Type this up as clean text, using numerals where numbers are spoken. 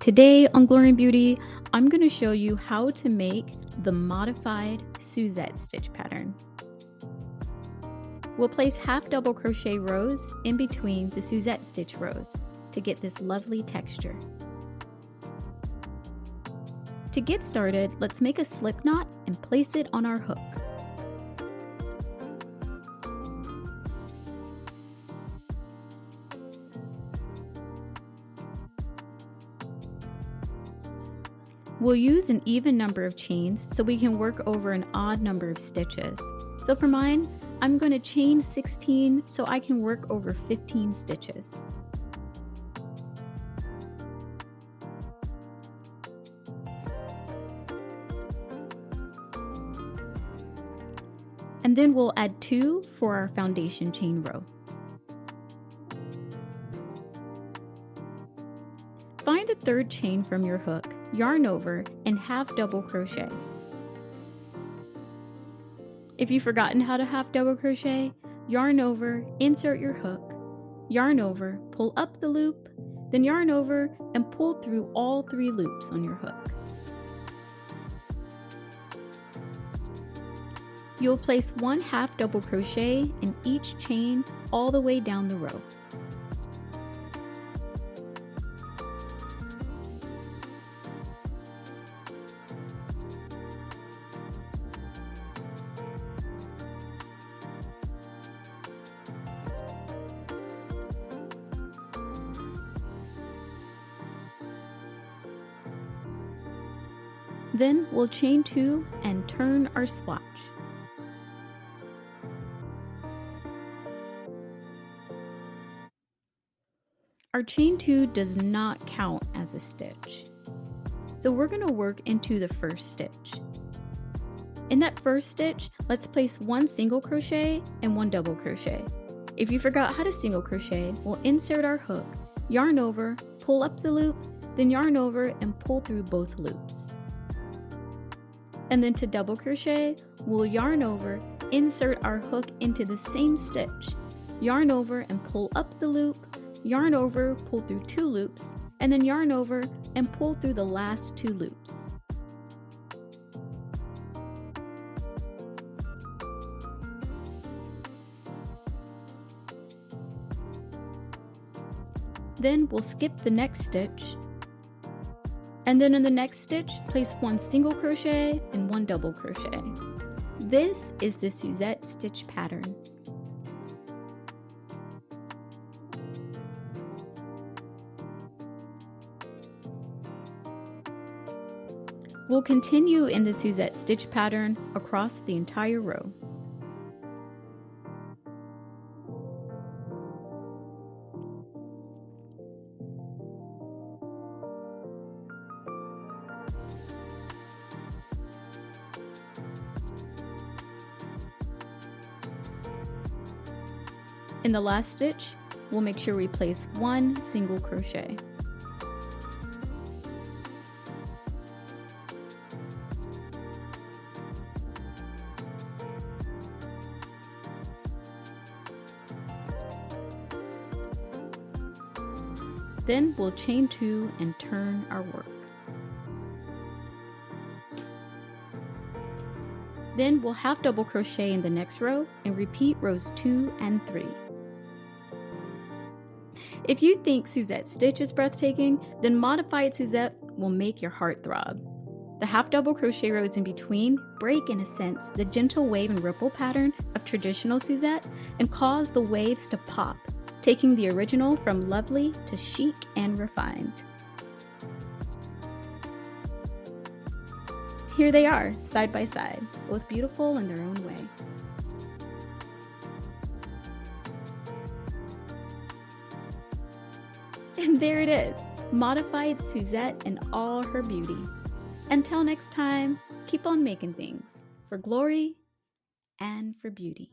Today on Glory and Beauty, I'm going to show you how to make the Modified Suzette Stitch pattern. We'll place half double crochet rows in between the Suzette stitch rows to get this lovely texture. To get started, let's make a slip knot and place it on our hook. We'll use an even number of chains so we can work over an odd number of stitches. So for mine, I'm going to chain 16 so I can work over 15 stitches. And then we'll add 2 for our foundation chain row. Find the third chain from your hook, yarn over, and half double crochet. If you've forgotten how to half double crochet, yarn over, insert your hook, yarn over, pull up the loop, then yarn over and pull through all 3 loops on your hook. You'll place 1 half double crochet in each chain all the way down the row. Then we'll chain 2 and turn our swatch. Our chain 2 does not count as a stitch, so we're going to work into the first stitch. In that first stitch, let's place 1 single crochet and 1 double crochet. If you forgot how to single crochet, we'll insert our hook, yarn over, pull up the loop, then yarn over and pull through both loops. And then to double crochet, we'll yarn over, insert our hook into the same stitch, yarn over and pull up the loop, yarn over, pull through 2 loops, and then yarn over and pull through the last 2 loops. Then we'll skip the next stitch, and then in the next stitch, place 1 single crochet and 1 double crochet. This is the Suzette stitch pattern. We'll continue in the Suzette stitch pattern across the entire row. In the last stitch, we'll make sure we place 1 single crochet. Then we'll chain 2 and turn our work. Then we'll half double crochet in the next row and repeat rows 2 and 3. If you think Suzette Stitch is breathtaking, then Modified Suzette will make your heart throb. The half double crochet rows in between break, in a sense, the gentle wave and ripple pattern of traditional Suzette and cause the waves to pop, taking the original from lovely to chic and refined. Here they are, side by side, both beautiful in their own way. And there it is, Modified Suzette in all her beauty. Until next time, keep on making things for glory and for beauty.